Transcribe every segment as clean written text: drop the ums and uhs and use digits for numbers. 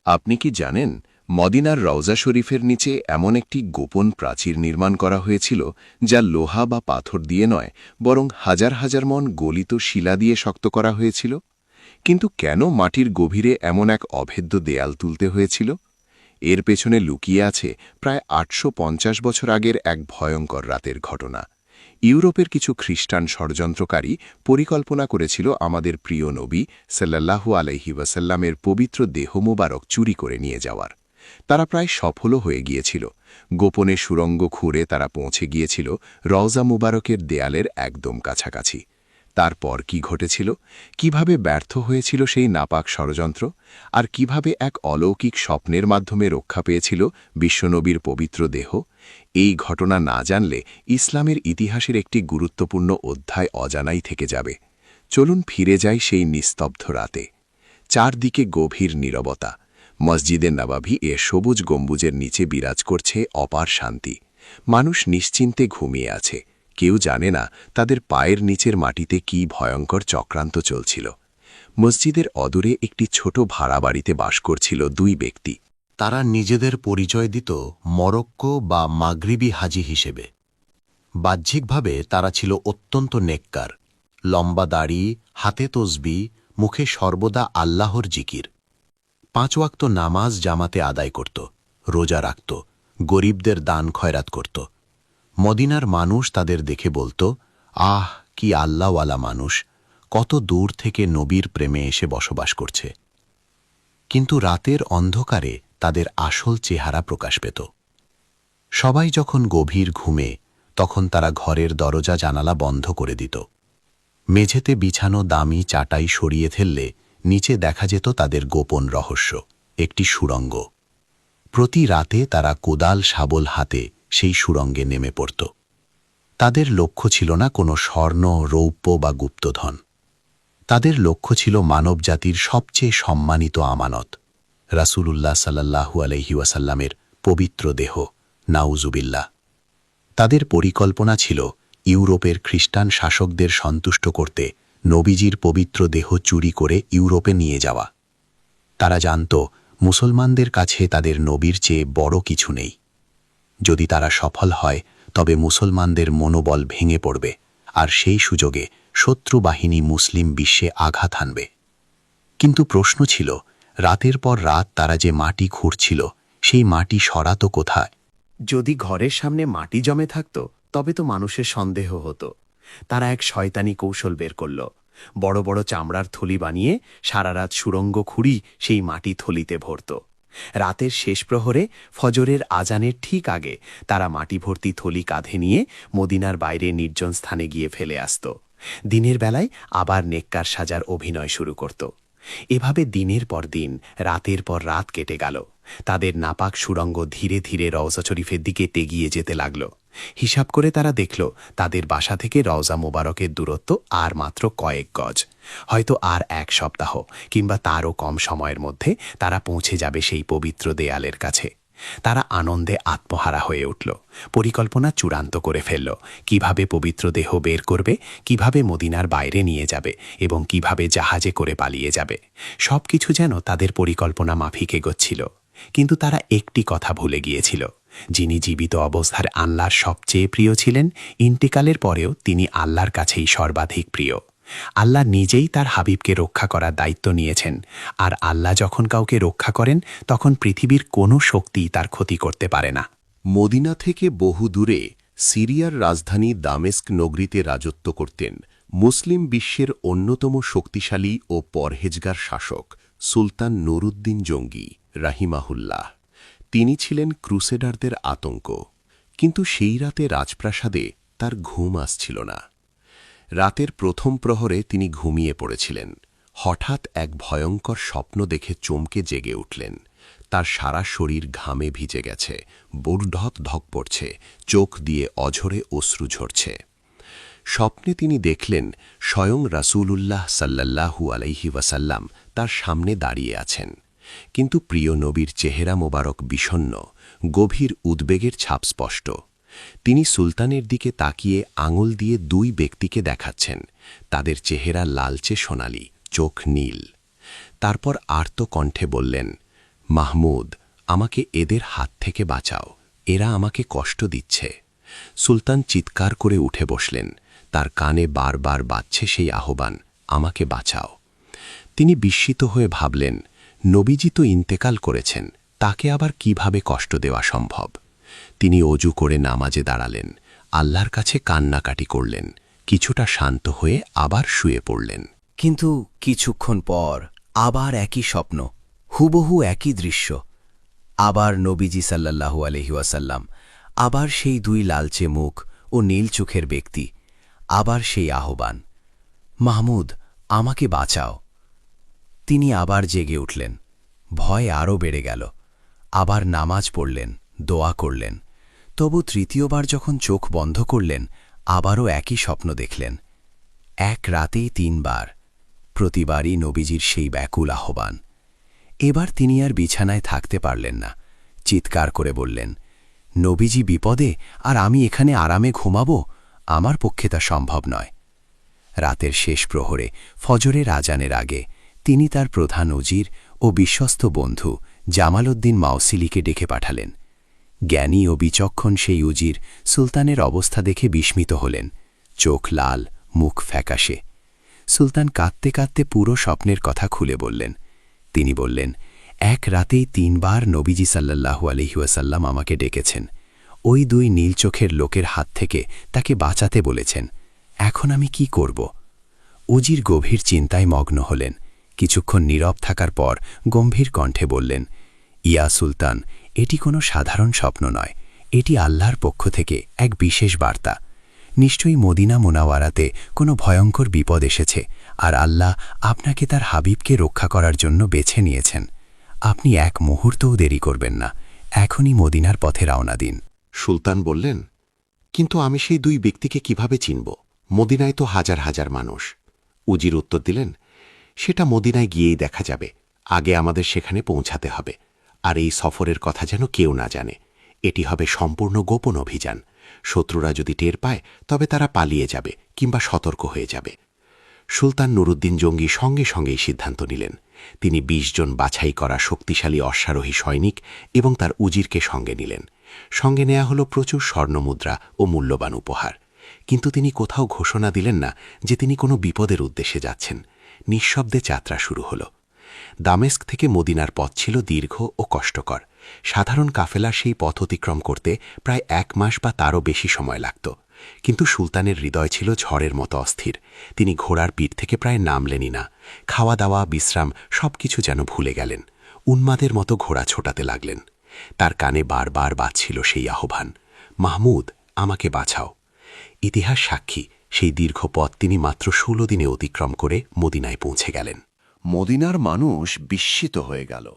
আপনি কি জানেন মদিনার রওজা শরীফের নিচে এমন একটি গোপন প্রাচীর নির্মাণ করা হয়েছিল যা লোহা বা পাথর দিয়ে নয় বরং হাজার হাজার মণ গলিত শিলা দিয়ে শক্ত করা হয়েছিল? কিন্তু কেন মাটির গভীরে এমন এক অভেদ্য দেয়াল তুলতে হয়েছিল? এর পেছনে লুকিয়ে আছে প্রায় ৮৫০ বছর আগের এক ভয়ঙ্কর রাতের ঘটনা। ইউরোপের কিছু খ্রিস্টান ষড়যন্ত্রকারী পরিকল্পনা করেছিল আমাদের প্রিয় নবী সাল্লাল্লাহু আলাইহি ওয়াসাল্লামের পবিত্র দেহ মোবারক চুরি করে নিয়ে যাওয়ার। তারা প্রায় সফলও হয়ে গিয়েছিল। গোপনে সুড়ঙ্গ খুঁড়ে তারা পৌঁছে গিয়েছিল রওজা মুবারকের দেয়ালের একদম কাছাকাছি। তারপর কি ঘটেছিল, কিভাবে ব্যর্থ হয়েছিল সেই নাপাক ষড়যন্ত্র, আর কিভাবে এক অলৌকিক স্বপ্নের মাধ্যমে রক্ষা পেয়েছিল বিশ্বনবীর পবিত্র দেহ, এই ঘটনা না জানলে ইসলামের ইতিহাসের একটি গুরুত্বপূর্ণ অধ্যায় অজানাই থেকে যাবে। চলুন ফিরে যাই সেই নিস্তব্ধ রাতে। চারদিকে গভীর নীরবতা। মসজিদে নববী এ সবুজ গম্বুজের নিচে বিরাজ করছে অপার শান্তি। মানুষ নিশ্চিন্তে ঘুমিয়ে আছে। কেউ জানে না তাদের পায়ের নিচের মাটিতে কি ভয়ঙ্কর চক্রান্ত চলছিল। মসজিদের অদূরে একটি ছোট ভাড়া বাড়িতে বাস করছিল দুই ব্যক্তি। তারা নিজেদের পরিচয় দিত মরক্কো বা মাগরিবি হাজি হিসেবে। বাহ্যিকভাবে তারা ছিল অত্যন্ত নেককার, লম্বা দাড়ি, হাতে তসবি, মুখে সর্বদা আল্লাহর জিকির। 5 ওয়াক্ত নামাজ জামাতে আদায় করত, রোজা রাখত, গরিবদের দান খয়রাত করত। মদিনার মানুষ তাদের দেখে বলত, আহ, কি আল্লাহওয়ালা মানুষ, কত দূর থেকে নবীর প্রেমে এসে বসবাস করছে। কিন্তু রাতের অন্ধকারে তাদের আসল চেহারা প্রকাশ পেত। সবাই যখন গভীর ঘুমে, তখন তারা ঘরের দরজা জানালা বন্ধ করে দিত। মেঝেতে বিছানো দামি চাটাই সরিয়ে ফেললে নিচে দেখা যেত তাদের গোপন রহস্য, একটি সুড়ঙ্গ। প্রতি রাতে তারা কোদাল শাবল হাতে সেই সুড়ঙ্গে নেমে পড়ত। তাদের লক্ষ্য ছিল না কোনো স্বর্ণ, রৌপ্য বা গুপ্তধন। তাদের লক্ষ্য ছিল মানবজাতির সবচেয়ে সম্মানিত আমানত, রাসূলুল্লাহ সাল্লাল্লাহু আলাইহি ওয়াসাল্লামের পবিত্র দেহ, নাউজুবিল্লাহ। তাদের পরিকল্পনা ছিল ইউরোপের খ্রিস্টান শাসকদের সন্তুষ্ট করতে নবীজির পবিত্র দেহ চুরি করে ইউরোপে নিয়ে যাওয়া। তারা জানত মুসলমানদের কাছে তাদের নবীর চেয়ে বড় কিছু নেই। যদি তারা সফল হয় তবে মুসলমানদের মনোবল ভেঙে পড়বে, আর সেই সুযোগে শত্রু বাহিনী মুসলিম বিশ্বে আঘাত হানবে। কিন্তু প্রশ্ন ছিল, রাতের পর রাত তারা যে মাটি খুঁড়ছিল, সেই মাটি সরাত কোথায়? যদি ঘরের সামনে মাটি জমে থাকত তবে তো মানুষের সন্দেহ হতো। তারা এক শয়তানি কৌশল বের করল। বড় বড় চামড়ার থলি বানিয়ে সারা রাত সুড়ঙ্গ খুঁড়ি সেই মাটি থলিতে ভরত। রাতের শেষ প্রহরে ফজরের আজানের ঠিক আগে তারা মাটি ভর্তি থলি কাঁধে নিয়ে মদিনার বাইরে নির্জন স্থানে গিয়ে ফেলে আসত। দিনের বেলায় আবার নেককার সাজার অভিনয় শুরু করত। এভাবে দিনের পর দিন, রাতের পর রাত কেটে গেল। তাদের নাপাক সুড়ঙ্গ ধীরে ধীরে রওজা শরীফের দিকে তেগিয়ে যেতে লাগল। হিসাব করে তারা দেখল তাদের বাসা থেকে রওজা মোবারকের দূরত্ব আর মাত্র কয়েক গজ। হয়তো আর 1 সপ্তাহ কিংবা তারও কম সময়ের মধ্যে তারা পৌঁছে যাবে সেই পবিত্র দেয়ালের কাছে। তারা আনন্দে আত্মহারা হয়ে উঠল। পরিকল্পনা চূড়ান্ত করে ফেলল, কিভাবে পবিত্র দেহ বের করবে, কিভাবে মদিনার বাইরে নিয়ে যাবে এবং কিভাবে জাহাজে করে পালিয়ে যাবে। সবকিছু যেন তাদের পরিকল্পনা মাফিক এগোচ্ছিল। কিন্তু তারা একটি কথা ভুলে গিয়েছিল, যিনি জীবিত অবস্থার আল্লাহর সবচেয়ে প্রিয় ছিলেন, ইন্তেকালের পরেও তিনি আল্লাহর কাছেই সর্বাধিক প্রিয়। আল্লাহ নিজেই তার হাবিবকে রক্ষা করার দায়িত্ব নিয়েছেন, আর আল্লাহ যখন কাউকে রক্ষা করেন তখন পৃথিবীর কোনো শক্তি তার ক্ষতি করতে পারে না। মদিনা থেকে বহু দূরে সিরিয়ার রাজধানী দামেস্ক নগরীতে রাজত্ব করতেন মুসলিম বিশ্বের অন্যতম শক্তিশালী ও পরহেজগার শাসক সুলতান নুরউদ্দিন জঙ্গি রাহিমাহুল্লাহ। তিনি ছিলেন ক্রুসেডারদের আতঙ্ক। কিন্তু সেই রাতে রাজপ্রাসাদে তার ঘুম আসছিল না। রাতের প্রথম প্রহরে তিনি ঘুমিয়ে পড়েছিলেন। হঠাৎ এক ভয়ঙ্কর স্বপ্ন দেখে চমকে জেগে উঠলেন। তার সারা শরীর ঘামে ভিজে গেছে, বুকঢক ধক পড়ছে, চোখ দিয়ে অঝরে অশ্রু ঝরছে। স্বপ্নে তিনি দেখলেন স্বয়ং রাসূলুল্লাহ সাল্লাল্লাহু আলাইহি ওয়াসাল্লাম তার সামনে দাঁড়িয়ে আছেন। কিন্তু প্রিয় নবীর চেহারা মোবারক বিষণ্ণ, গভীর উদ্বেগের ছাপ স্পষ্ট। তিনি সুলতানের দিকে তাকিয়ে আঙুল দিয়ে 2 ব্যক্তিকে দেখাচ্ছেন। তাদের চেহারা লালচে সোনালি, চোখ নীল। তারপর আর্ত কণ্ঠে বললেন, মাহমুদ, আমাকে এদের হাত থেকে বাঁচাও, এরা আমাকে কষ্ট দিচ্ছে। সুলতান চিৎকার করে উঠে বসলেন, তার কানে বারবার বাজছে সেই আহ্বান, আমাকে বাঁচাও। তিনি বিস্মিত হয়ে ভাবলেন, নবীজি তো ইন্তেকাল করেছেন, তাকে আবার কিভাবে কষ্ট দেওয়া সম্ভব। তিনি অজু করে নামাজে দাঁড়ালেন, আল্লাহর কাছে কান্নাকাটি করলেন, কিছুটা শান্ত হয়ে আবার শুয়ে পড়লেন। কিন্তু কিছুক্ষণ পর আবার একই স্বপ্ন, হুবহু একই দৃশ্য। আবার নবীজি সাল্লাল্লাহু আলাইহি ওয়াসাল্লাম, আবার সেই দুই লালচে মুখ ও নীল চোখের ব্যক্তি, আবার সেই আহ্বান, মাহমুদ, আমাকে বাঁচাও। তিনি আবার জেগে উঠলেন, ভয় আরও বেড়ে গেল। আবার নামাজ পড়লেন, দোয়া করলেন। তবু তৃতীয়বার যখন চোখ বন্ধ করলেন, আবারও একই স্বপ্ন দেখলেন। এক রাতেই 3 বার, প্রতিবারই নবীজির সেই ব্যাকুল আহ্বান। এবার তিনি আর বিছানায় থাকতে পারলেন না, চিৎকার করে বললেন, নবীজি বিপদে আর আমি এখানে আরামে ঘুমাবো, আমার পক্ষে তা সম্ভব নয়। রাতের শেষ প্রহরে ফজরের আজানের আগে তিনি তার প্রধান উজির ও বিশ্বস্ত বন্ধু জামালউদ্দিন মাওসিলিকে ডেকে পাঠালেন। জ্ঞানী ও বিচক্ষণ সেই উজির সুলতানের অবস্থা দেখে বিস্মিত হলেন, চোখ লাল, মুখ ফ্যাকাশে। সুলতান কাঁদতে কাঁদতে পুরো স্বপ্নের কথা খুলে বললেন। তিনি বললেন, এক রাতেই 3 বার নবীজি সাল্লাল্লাহু আলাইহি ওয়াসাল্লাম আমাকে ডেকেছেন, ওই দুই নীল চোখের লোকের হাত থেকে তাকে বাঁচাতে বলেছেন। এখন আমি কি করব? উজির গভীর চিন্তায় মগ্ন হলেন। কিছুক্ষণ নীরব থাকার পর গম্ভীর কণ্ঠে বললেন, ইয়া সুলতান, এটি কোনো সাধারণ স্বপ্ন নয়, এটি আল্লাহর পক্ষ থেকে এক বিশেষ বার্তা। নিশ্চয়ই মদিনা মুনাওয়ারাতে কোনো ভয়ঙ্কর বিপদ এসেছে, আর আল্লাহ আপনাকে তার হাবিবকে রক্ষা করার জন্য বেছে নিয়েছেন। আপনি এক মুহূর্তও দেরি করবেন না, এখনই মদিনার পথে রওনা দিন। সুলতান বললেন, কিন্তু আমি সেই দুই ব্যক্তিকে কিভাবে চিনব? মদিনায় তো হাজার হাজার মানুষ। উজির উত্তর দিলেন, সেটা মদিনায় গিয়েই দেখা যাবে, আগে আমাদের সেখানে পৌঁছাতে হবে। আর এই সফরের কথা যেন কেউ না জানে, এটি হবে সম্পূর্ণ গোপন অভিযান। শত্রুরা যদি টের পায় তবে তারা পালিয়ে যাবে কিংবা সতর্ক হয়ে যাবে। সুলতান নুরুদ্দিন জঙ্গি সঙ্গে সঙ্গেই সিদ্ধান্ত নিলেন। তিনি 20 জন বাছাই করা শক্তিশালী অশ্বারোহী সৈনিক এবং তার উজিরকে সঙ্গে নিলেন। সঙ্গে নেওয়া হলো প্রচুর স্বর্ণমুদ্রা ও মূল্যবান উপহার। কিন্তু তিনি কোথাও ঘোষণা দিলেন না যে তিনি কোনো বিপদের উদ্দেশ্যে যাচ্ছেন। নিঃশব্দে যাত্রা শুরু হল। দামেস্ক থেকে মদিনার পথ ছিল দীর্ঘ ও কষ্টকর। সাধারণ কাফেলার সেই পথ অতিক্রম করতে প্রায় 1 মাস বা তারও বেশি সময় লাগত। কিন্তু সুলতানের হৃদয় ছিল ঝড়ের মতো অস্থির। তিনি ঘোড়ার পিঠ থেকে প্রায় নামলেনই না। খাওয়া দাওয়া, বিশ্রাম সবকিছু যেন ভুলে গেলেন। উন্মাদের মতো ঘোড়া ছোটাতে লাগলেন। তার কানে বারবার বাজছিল সেই আহ্বান, মাহমুদ, আমাকে বাঁচাও। ইতিহাস সাক্ষী, সেই দীর্ঘ পথ তিনি মাত্র 16 দিনে অতিক্রম করে মদিনায় পৌঁছে গেলেন। মদিনার মানুষ বিস্মিত হয়ে গেল।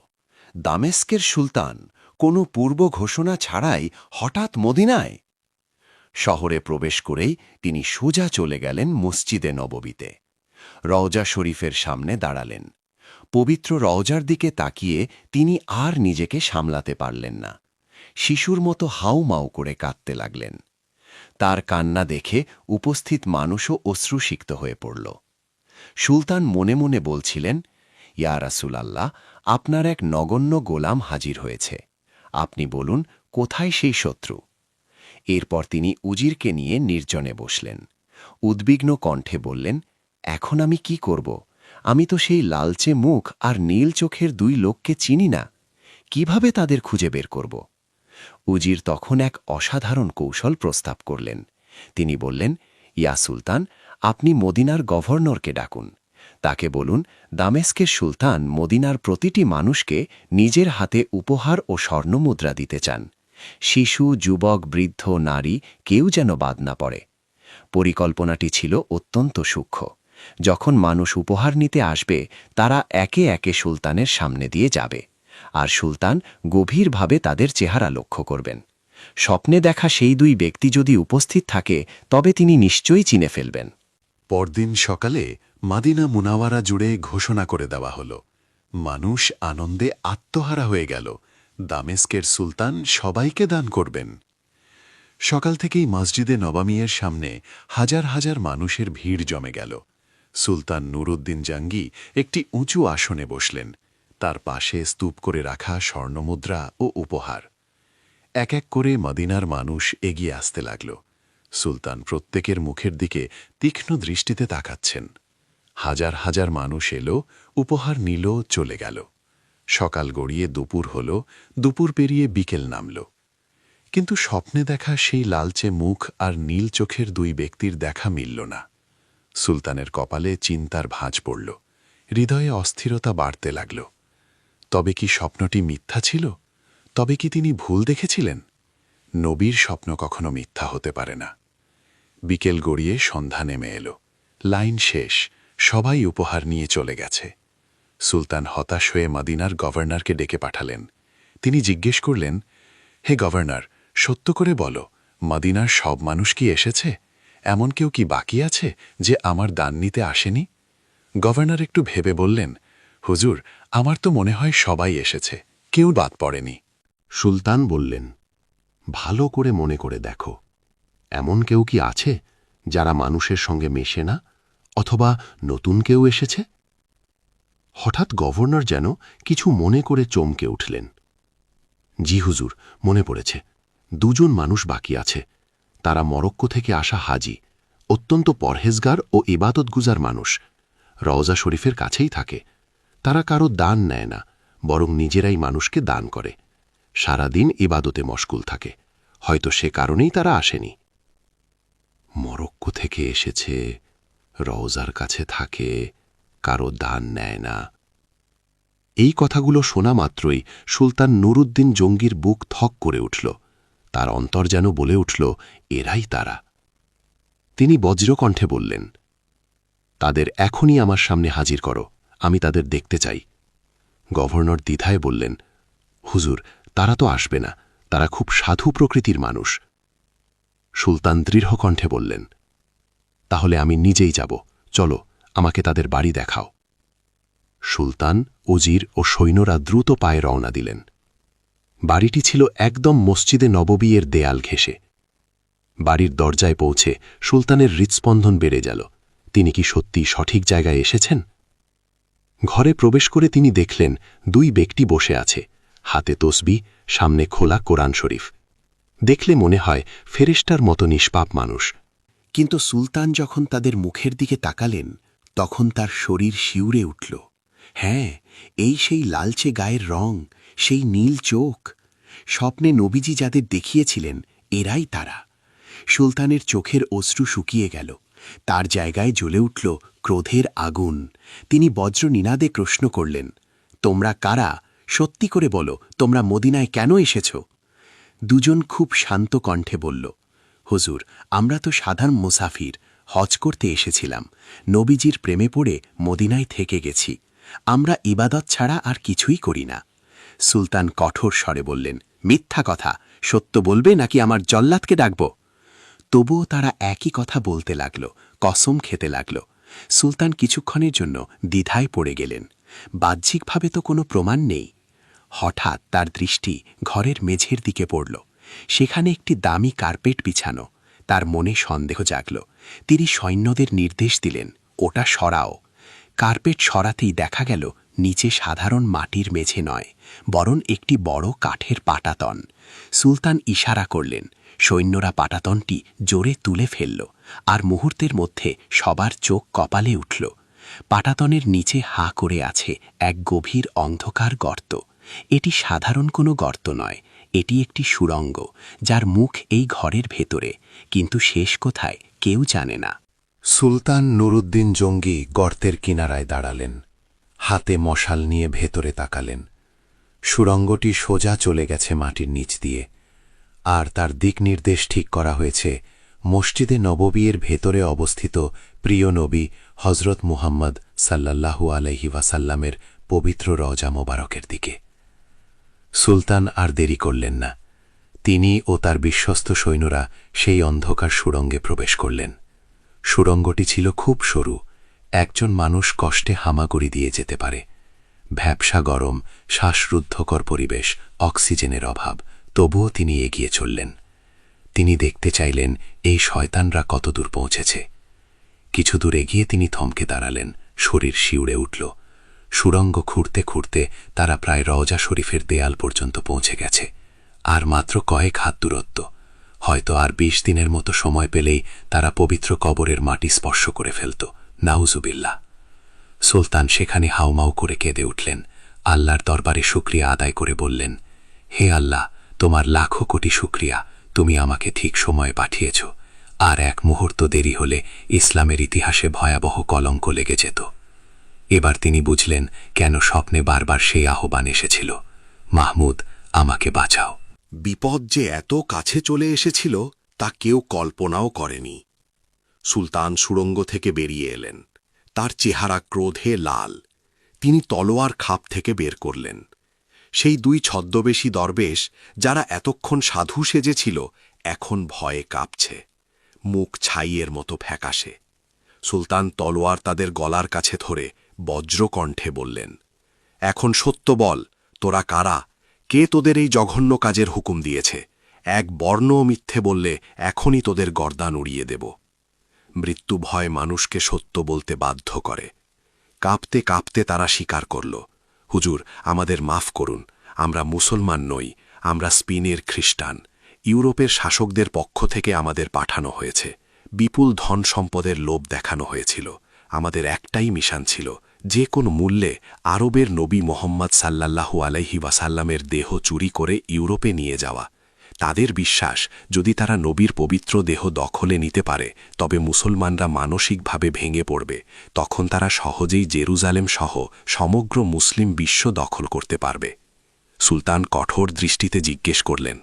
দামেস্কের সুলতান কোনো পূর্ব ঘোষণা ছাড়াই হঠাৎ মদিনায়। শহরে প্রবেশ করেই তিনি সোজা চলে গেলেন মসজিদে নববীতে। রওজা শরীফের সামনে দাঁড়ালেন। পবিত্র রওজার দিকে তাকিয়ে তিনি আর নিজেকে সামলাতে পারলেন না। শিশুর মতো হাউমাউ করে কাঁদতে লাগলেন। তার কান্না দেখে উপস্থিত মানুষও অশ্রুসিক্ত হয়ে পড়ল। সুলতান মনে মনে বলছিলেন, ইয়া রাসূলাল্লাহ, আপনার এক নগণ্য গোলাম হাজির হয়েছে, আপনি বলুন কোথায় সেই শত্রু। এরপর তিনি উজিরকে নিয়ে নির্জনে বসলেন। উদ্বিগ্ন কণ্ঠে বললেন, এখন আমি কি করব? আমি তো সেই লালচে মুখ আর নীল চোখের 2 লোককে চিনি না, কিভাবে তাদের খুঁজে বের করব? উজির তখন এক অসাধারণ কৌশল প্রস্তাব করলেন। তিনি বললেন, ইয়া সুলতান, আপনি মদিনার গভর্নরকে ডাকুন। তাকে বলুন, দামেস্কের সুলতান মদিনার প্রতিটি মানুষকে নিজের হাতে উপহার ও স্বর্ণমুদ্রা দিতে চান। শিশু, যুবক, বৃদ্ধ, নারী কেউ যেন বাদ না পড়ে। পরিকল্পনাটি ছিল অত্যন্ত সূক্ষ্ম। যখন মানুষ উপহার নিতে আসবে, তারা একে একে সুলতানের সামনে দিয়ে যাবে, আর সুলতান গভীরভাবে তাদের চেহারা লক্ষ্য করবেন। স্বপ্নে দেখা সেই 2 ব্যক্তি যদি উপস্থিত থাকে, তবে তিনি নিশ্চয়ই চিনে ফেলবেন। পরদিন সকালে মাদিনা মুনাওয়ারা জুড়ে ঘোষণা করে দেওয়া হল। মানুষ আনন্দে আত্মহারা হয়ে গেল। দামেস্কের সুলতান সবাইকে দান করবেন। সকাল থেকেই মসজিদে নবামিয়ের সামনে হাজার হাজার মানুষের ভিড় জমে গেল। সুলতান নুরুদ্দিন জাঙ্গি একটি উঁচু আসনে বসলেন। তার পাশে স্তূপ করে রাখা স্বর্ণমুদ্রা ও উপহার। এক এক করে মদিনার মানুষ এগিয়ে আসতে লাগল। সুলতান প্রত্যেকের মুখের দিকে তীক্ষ্ণ দৃষ্টিতে তাকাচ্ছেন। হাজার হাজার মানুষ এলো, উপহার নিল, চলে গেল। সকাল গড়িয়ে দুপুর হল, দুপুর পেরিয়ে বিকেল নামল। কিন্তু স্বপ্নে দেখা সেই লালচে মুখ আর নীল চোখের দুই ব্যক্তির দেখা মিলল না। সুলতানের কপালে চিন্তার ভাঁজ পড়ল, হৃদয়ে অস্থিরতা বাড়তে লাগল। তবে কি স্বপ্নটি মিথ্যা ছিল? তবে কি তিনি ভুল দেখেছিলেন? নবীর স্বপ্ন কখনো মিথ্যা হতে পারে না। বিকেল গড়িয়ে সন্ধ্যা নেমে এলো। লাইন শেষ, সবাই উপহার নিয়ে চলে গেছে। সুলতান হতাশ হয়ে মদিনার গভর্নরকে ডেকে পাঠালেন। তিনি জিজ্ঞেস করলেন, হে গভর্নর, সত্য করে বলো, মদিনার সব মানুষ কি এসেছে? এমন কেউ কি বাকি আছে যে আমার দান নিতে আসেনি? গভর্নর একটু ভেবে বললেন, হুজুর, আমার তো মনে হয় সবাই এসেছে, কেউ বাদ পড়েনি। সুলতান বললেন, ভালো করে মনে করে দেখো, এমন কেউ কি আছে যারা মানুষের সঙ্গে মেশে না, অথবা নতুন কেউ এসেছে? হঠাৎ গভর্নর যেন কিছু মনে করে চমকে উঠলেন। জি হুজুর, মনে পড়েছে, দুজন মানুষ বাকি আছে। তারা মরক্কো থেকে আসা হাজি, অত্যন্ত পরহেজগার ও ইবাদতগুজার মানুষ। রওজা শরীফের কাছেই থাকে। তারা কারো দান নেয় না, বরং নিজেরাই মানুষকে দান করে। সারাদিন ইবাদতে মশগুল থাকে। হয়তো সে কারণেই তারা আসেনি। মরক্কো থেকে এসেছে, রওজার কাছে থাকে, কারো দান নেয় না। এই কথাগুলো শোনা মাত্রই সুলতান নুরুদ্দিন জঙ্গির বুক থক করে উঠল। তার অন্তর যেন বলে উঠল, এরাই তারা। তিনি বজ্রকণ্ঠে বললেন, তাদের এখনই আমার সামনে হাজির করো, আমি তাদের দেখতে চাই। গভর্নর দ্বিধায় বললেন, হুজুর, তারা তো আসবে না, তারা খুব সাধু প্রকৃতির মানুষ। সুলতান দৃঢ় কণ্ঠে বললেন, তাহলে আমি নিজেই যাব, চলো, আমাকে তাদের বাড়ি দেখাও। সুলতান, উজির ও সৈন্যরা দ্রুত পায়ে রওনা দিলেন। বাড়িটি ছিল একদম মসজিদে নববীর দেয়াল ঘেঁষে। বাড়ির দরজায় পৌঁছে সুলতানের হৃৎস্পন্দন বেড়ে গেল। তিনি কি সত্যি সঠিক জায়গায় এসেছেন? ঘরে প্রবেশ করে তিনি দেখলেন দুই ব্যক্তি বসে আছে, হাতে তসবি, সামনে খোলা কোরআন শরীফ। দেখলে মনে হয় ফেরেশতার মতো নিষ্পাপ মানুষ। কিন্তু সুলতান যখন তাদের মুখের দিকে তাকালেন, তখন তার শরীর শিউরে উঠল। হ্যাঁ, এই সেই লালচে গায়ের রং, সেই নীল চোখ। স্বপ্নে নবীজি যাদের দেখিয়েছিলেন, এরাই তারা। সুলতানের চোখের অশ্রু শুকিয়ে গেল। তার জায়গায় জ্বলে উঠল ক্রোধের আগুন। তিনি বজ্র নিনাদে প্রশ্ন করলেন, তোমরা কারা? সত্যি করে বলো, তোমরা মদিনায় কেন এসেছ? দুজন খুব শান্ত কণ্ঠে বলল, হুজুর, আমরা তো সাধারণ মুসাফির, হজ করতে এসেছিলাম। নবীজির প্রেমে পড়ে মদিনায় থেকে গেছি। আমরা ইবাদত ছাড়া আর কিছুই করি না। সুলতান কঠোর স্বরে বললেন, মিথ্যা কথা, সত্য বলবে নাকি আমার জল্লাদকে ডাকব? তবুও তারা একই কথা বলতে লাগল, কসম খেতে লাগল। সুলতান কিছুক্ষণের জন্য দ্বিধায় পড়ে গেলেন। বাহ্যিকভাবে তো কোনো প্রমাণ নেই। হঠাৎ তার দৃষ্টি ঘরের মেঝের দিকে পড়ল। সেখানে একটি দামি কার্পেট বিছানো। তার মনে সন্দেহ জাগল। তিনি সৈন্যদের নির্দেশ দিলেন, ওটা সরাও। কার্পেট সরাতেই দেখা গেল নিচে সাধারণ মাটির মেঝে নয়, বরং একটি বড় কাঠের পাটাতন। সুলতান ইশারা করলেন। সৈন্যরা পাটাতনটি জোরে তুলে ফেলল, আর মুহূর্তের মধ্যে সবার চোখ কপালে উঠল। পাটাতনের নিচে হা করে আছে এক গভীর অন্ধকার গর্ত। এটি সাধারণ কোনো গর্ত নয়, এটি একটি সুড়ঙ্গ, যার মুখ এই ঘরের ভেতরে, কিন্তু শেষ কোথায় কেউ জানে না। সুলতান নুরুদ্দিন জঙ্গি গর্তের কিনারায় দাঁড়ালেন। হাতে মশাল নিয়ে ভেতরে তাকালেন। সুড়ঙ্গটি সোজা চলে গেছে মাটির নিচ দিয়ে, আর তার দিক নির্দেশ ঠিক করা হয়েছে মসজিদে নববীর ভেতরে অবস্থিত প্রিয় নবী হজরত মুহাম্মদ সাল্লাল্লাহু আলাইহি ওয়াসাল্লামের পবিত্র রওজা মোবারকের দিকে। সুলতান আর দেরি করলেন না। তিনি ও তার বিশ্বস্ত সৈন্যরা সেই অন্ধকার সুড়ঙ্গে প্রবেশ করলেন। সুড়ঙ্গটি ছিল খুব সরু, একজন মানুষ কষ্টে হামাগুড়ি দিয়ে যেতে পারে। ভ্যাপসা গরম, শ্বাসরুদ্ধকর পরিবেশ, অক্সিজেনের অভাব, তবুও তিনি এগিয়ে চললেন। তিনি দেখতে চাইলেন এই শয়তানরা কতদূর পৌঁছেছে। কিছু দূর এগিয়ে তিনি থমকে দাঁড়ালেন, শরীর শিউরে উঠল। সুড়ঙ্গ খুঁড়তে খুঁড়তে তারা প্রায় রওজা শরীফের দেয়াল পর্যন্ত পৌঁছে গেছে। আর মাত্র কয়েক হাত দূরত্ব। হয়তো আর ২০ দিনের মতো সময় পেলেই তারা পবিত্র কবরের মাটি স্পর্শ করে ফেলত। নাউজুবিল্লাহ। সুলতান সেখানে হাউমাউ করে কেঁদে উঠলেন, আল্লাহর দরবারে শুকরিয়া আদায় করে বললেন, হে আল্লাহ, তোমার লাখো কোটি শুকরিয়া, তুমি আমাকে ঠিক সময়ে পাঠিয়েছ। আর এক মুহূর্ত দেরি হলে ইসলামের ইতিহাসে ভয়াবহ কলঙ্ক লেগে যেত। এবার তিনি বুঝলেন কেন স্বপ্নে বারবার সেই আহ্বান এসেছিল, মাহমুদ, আমাকে বাঁচাও। বিপদ যে এত কাছে চলে এসেছিল তা কেউ কল্পনাও করেনি। সুলতান সুড়ঙ্গ থেকে বেরিয়ে এলেন। তার চেহারা ক্রোধে লাল। তিনি তলোয়ার খাপ থেকে বের করলেন। সেই ২ ছদ্মবেশী দরবেশ, যারা এতক্ষণ সাধু সেজেছিল, এখন ভয়ে কাঁপছে, মুখ ছাইয়ের মতো ফ্যাকাশে। সুলতান তলোয়ার তাদের গলার কাছে ধরে বজ্রকণ্ঠে বললেন, এখন সত্য বল, তোরা কারা? কে তোদের এই জঘন্য কাজের হুকুম দিয়েছে? এক বর্ণও মিথ্যে বললে এখনই তোদের গর্দান উড়িয়ে দেব। মৃত্যু ভয় মানুষকে সত্য বলতে বাধ্য করে। কাঁপতে কাঁপতে তারা স্বীকার করল, হুজুর, আমাদের মাফ করুন, আমরা মুসলমান নই, আমরা স্পেনের খ্রিস্টান। ইউরোপের শাসকদের পক্ষ থেকে আমাদের পাঠানো হয়েছে। বিপুল ধন সম্পদের লোভ দেখানো হয়েছিল। আমাদের একটাই মিশন ছিল, যে কোনো মূল্যে আরবের নবী মোহাম্মদ সাল্লাল্লাহু আলাইহি ওয়াসাল্লামের দেহ চুরি করে ইউরোপে নিয়ে যাওয়া। তাদের বিশ্বাস, যদি তারা নবীর পবিত্র দেহ দখলে নিতে পারে তবে মুসলমানরা মানসিকভাবে ভেঙে পড়বে। তখন তারা সহজেই জেরুজালেম সহ সমগ্র মুসলিম বিশ্ব দখল করতে পারবে। সুলতান কঠোর দৃষ্টিতে জিজ্ঞেস করলেন,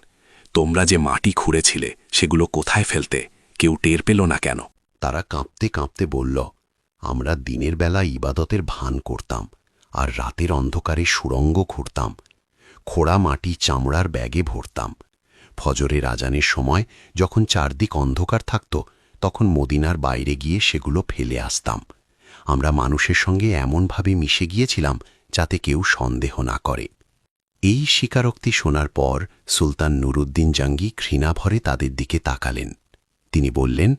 তোমরা যে মাটি খুঁড়েছিলে সেগুলো কোথায় ফেলতে? কেউ টের পেল না কেন? তারা কাঁপতে কাঁপতে বলল, আমরা দিনের বেলা ইবাদতের ভান করতাম আর রাতের অন্ধকারে সুড়ঙ্গ খুঁড়তাম। খোঁড়া মাটি চামড়ার ব্যাগে ভরতাম। ফজরের আজানের সময় যখন চারদিক অন্ধকার থাকত, তখন মদিনার বাইরে গিয়ে সেগুলো ফেলে আসতাম। আমরা মানুষের সঙ্গে এমনভাবে মিশে গিয়েছিলাম যাতে কেউ সন্দেহ না করে। এই স্বীকারোক্তি শোনার পর সুলতান নুরুদ্দিন জাঙ্গি ঘৃণাভরে তাদের দিকে তাকালেন। তিনি বললেন,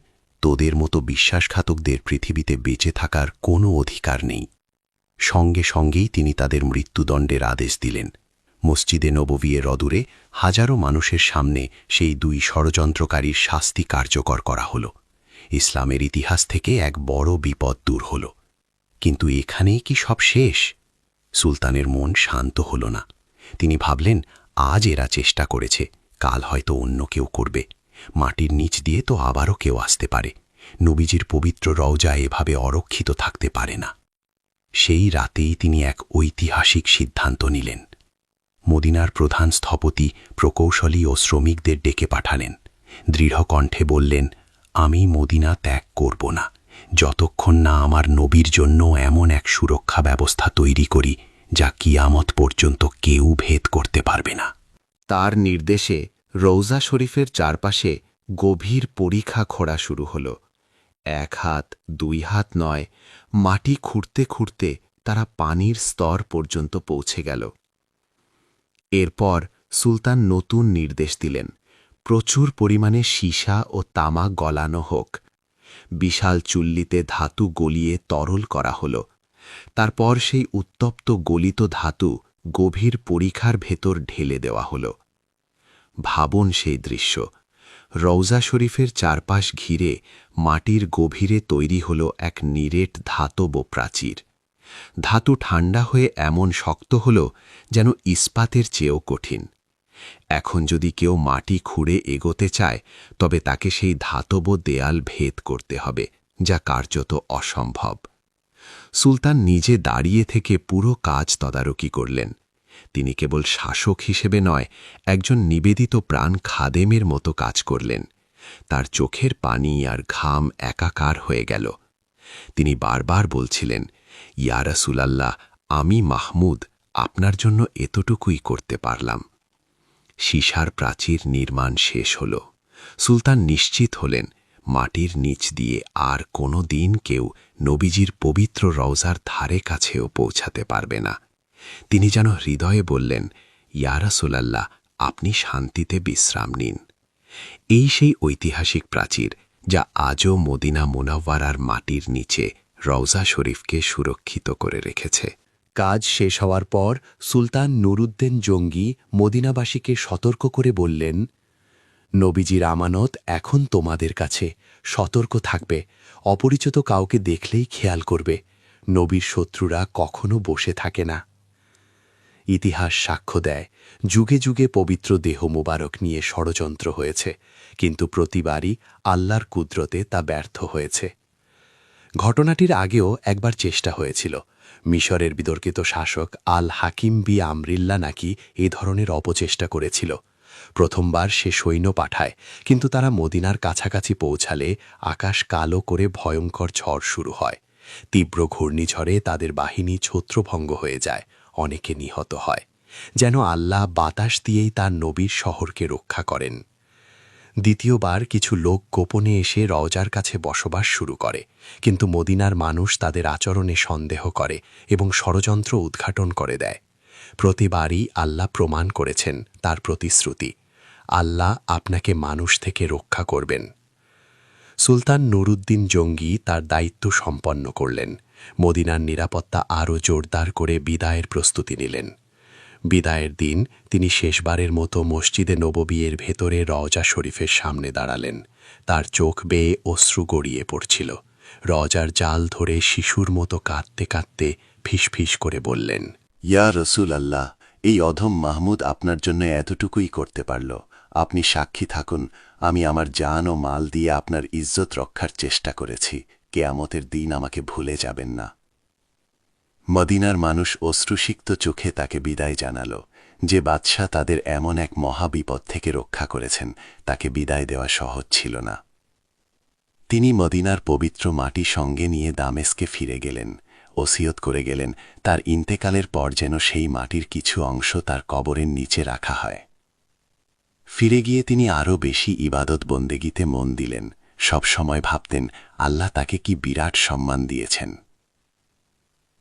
তোদের মতো বিশ্বাসঘাতকদের পৃথিবীতে বেঁচে থাকার কোনো অধিকার নেই। সঙ্গে সঙ্গেই তিনি তাদের মৃত্যুদণ্ডের আদেশ দিলেন। মসজিদে নববীর অদূরে হাজারো মানুষের সামনে সেই ২ ষড়যন্ত্রকারীর শাস্তি কার্যকর করা হল। ইসলামের ইতিহাস থেকে এক বড় বিপদ দূর হল। কিন্তু এখানেই কি সব শেষ? সুলতানের মন শান্ত হল না। তিনি ভাবলেন, আজ এরা চেষ্টা করেছে, কাল হয়তো অন্য কেউ করবে। মাটির নিচ দিয়ে তো আবারও কেউ আসতে পারে। নবীজির পবিত্র রওজা এভাবে অরক্ষিত থাকতে পারে না। সেই রাতেই তিনি এক ঐতিহাসিক সিদ্ধান্ত নিলেন। মদিনার প্রধান স্থপতি, প্রকৌশলী ও শ্রমিকদের ডেকে পাঠালেন। দৃঢ় কণ্ঠে বললেন, আমি মদিনা ত্যাগ করব না, যতক্ষণ না আমার নবীর জন্য এমন এক সুরক্ষা ব্যবস্থা তৈরি করি যা কিয়ামত পর্যন্ত কেউ ভেদ করতে পারবে না। তার নির্দেশে রওজা শরীফের চারপাশে গভীর পরিখা খোঁড়া শুরু হল। ১ হাত ২ হাত নয়, মাটি খুঁড়তে খুঁড়তে তারা পানির স্তর পর্যন্ত পৌঁছে গেল। এরপর সুলতান নতুন নির্দেশ দিলেন, প্রচুর পরিমাণে সীসা ও তামা গলানো হোক। বিশাল চুল্লিতে ধাতু গলিয়ে তরল করা হল। তারপর সেই উত্তপ্ত গলিত ধাতু গভীর পরিখার ভেতর ঢেলে দেওয়া হল। ভাবুন সেই দৃশ্য। রওজা শরীফের চারপাশ ঘিরে মাটির গভীরে তৈরি হল এক নিরেট ধাতব প্রাচীর। ধাতু ঠান্ডা হয়ে এমন শক্ত হল যেন ইস্পাতের চেয়েও কঠিন। এখন যদি কেউ মাটি খুঁড়ে এগোতে চায় তবে তাকে সেই ধাতব দেয়াল ভেদ করতে হবে, যা কার্যত অসম্ভব। সুলতান নিজে দাঁড়িয়ে থেকে পুরো কাজ তদারকি করলেন। তিনি কেবল শাসক হিসেবে নয়, একজন নিবেদিত প্রাণ খাদেমের মতো কাজ করলেন। তার চোখের পানি আর ঘাম একাকার হয়ে গেল। তিনি বারবার বলছিলেন, ইয়া রাসূলাল্লাহ, আমি মাহমুদ আপনার জন্য এতটুকুই করতে পারলাম। সীসার প্রাচীর নির্মাণ শেষ হল। সুলতান নিশ্চিত হলেন, মাটির নিচ দিয়ে আর কোনো দিন কেউ নবীজির পবিত্র রওজার ধারে কাছেও পৌঁছাতে পারবে না। তিনি যেন হৃদয়ে বললেন, ইয়া রাসূলাল্লাহ, আপনি শান্তিতে বিশ্রাম নিন। এই সেই ঐতিহাসিক প্রাচীর যা আজও মদিনা মুনাওয়ারার মাটির নিচে রওজা শরীফকে সুরক্ষিত করে রেখেছে। কাজ শেষ হওয়ার পর সুলতান নুরুদ্দিন জঙ্গি মদিনাবাসীকে সতর্ক করে বললেন, নবীজির আমানত এখন তোমাদের কাছে, সতর্ক থাকবে, অপরিচিত কাউকে দেখলেই খেয়াল করবে, নবীর শত্রুরা কখনো বসে থাকে না। ইতিহাস সাক্ষ্য দেয়, যুগে যুগে পবিত্র দেহ মোবারক নিয়ে ষড়যন্ত্র হয়েছে, কিন্তু প্রতিবারই আল্লাহর কুদরতে তা ব্যর্থ হয়েছে। ঘটনাটির আগেও একবার চেষ্টা হয়েছিল। মিশরের বিতর্কিত শাসক আল হাকিম বি আমরিল্লা নাকি এ ধরনের অপচেষ্টা করেছিল। প্রথমবার সে সৈন্য পাঠায়, কিন্তু তারা মদিনার কাছাকাছি পৌঁছালে আকাশ কালো করে ভয়ঙ্কর ঝড় শুরু হয়। তীব্র ঘূর্ণিঝড়ে তাদের বাহিনী ছত্রভঙ্গ হয়ে যায়, অনেকে নিহত হয়। যেন আল্লাহ বাতাস দিয়েই তার নবীর শহরকে রক্ষা করেন। দ্বিতীয়বার কিছু লোক গোপনে এসে রওজার কাছে বসবাস শুরু করে, কিন্তু মদিনার মানুষ তাদের আচরণে সন্দেহ করে এবং ষড়যন্ত্র উদ্ঘাটন করে দেয়। প্রতিবারই আল্লাহ প্রমাণ করেছেন তার প্রতিশ্রুতি, আল্লাহ আপনাকে মানুষ থেকে রক্ষা করবেন। সুলতান নুরুদ্দিন জঙ্গি তার দায়িত্ব সম্পন্ন করলেন। মদিনার নিরাপত্তা আরও জোরদার করে বিদায়ের প্রস্তুতি নিলেন। বিদায়ের দিন তিনি শেষবারের মতো মসজিদে নববীর ভেতরে রওজা শরীফের সামনে দাঁড়ালেন। তার চোখ বেয়ে অশ্রু গড়িয়ে পড়ছিল। রওজার জাল ধরে শিশুর মতো কাঁদতে কাঁদতে ফিসফিস করে বললেন, ইয়া রসুল আল্লাহ, এই অধম মাহমুদ আপনার জন্য এতটুকুই করতে পারল। আপনি সাক্ষী থাকুন, আমি আমার জান ও মাল দিয়ে আপনার ইজ্জত রক্ষার চেষ্টা করেছি। কেয়ামতের দিন আমাকে ভুলে যাবেন না। মদিনার মানুষ অশ্রুসিক্ত চোখে তাকে বিদায় জানাল। যে বাদশাহ তাদের এমন এক মহাবিপদ থেকে রক্ষা করেছেন, তাকে বিদায় দেওয়া সহজ ছিল না। তিনি মদিনার পবিত্র মাটি সঙ্গে নিয়ে দামেস্কে ফিরে গেলেন। ওসিয়ত করে গেলেন, তার ইন্তেকালের পর যেন সেই মাটির কিছু অংশ তার কবরের নিচে রাখা হয়। ফিরে গিয়ে তিনি আরও বেশি ইবাদত বন্দেগিতে মন দিলেন। সব সময় ভাবতেন, আল্লাহ তাকে কি বিরাট সম্মান দিয়েছেন।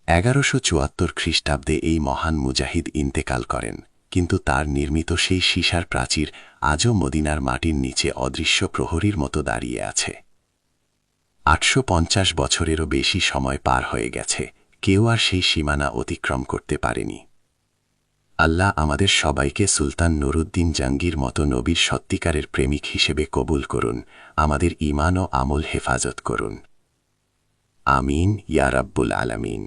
1174 খ্রিস্টাব্দে এই মহান মুজাহিদ ইন্তেকাল করেন, কিন্তু তার নির্মিত সেই সীসার প্রাচীর আজও মদিনার মাটির নিচে অদৃশ্য প্রহরীর মতো দাঁড়িয়ে আছে। 850 বছরেরও বেশি সময় পার হয়ে গেছে, কেউ আর সেই সীমানা অতিক্রম করতে পারেনি। আল্লাহ আমাদের সবাইকে সুলতান নুরুদ্দিন জাঙ্গির মতো নবীর সত্যিকারের প্রেমিক হিসেবে কবুল করুন, আমাদের ঈমান ও আমল হেফাজত করুন। আমিন ইয়া রাব্বুল আলামিন।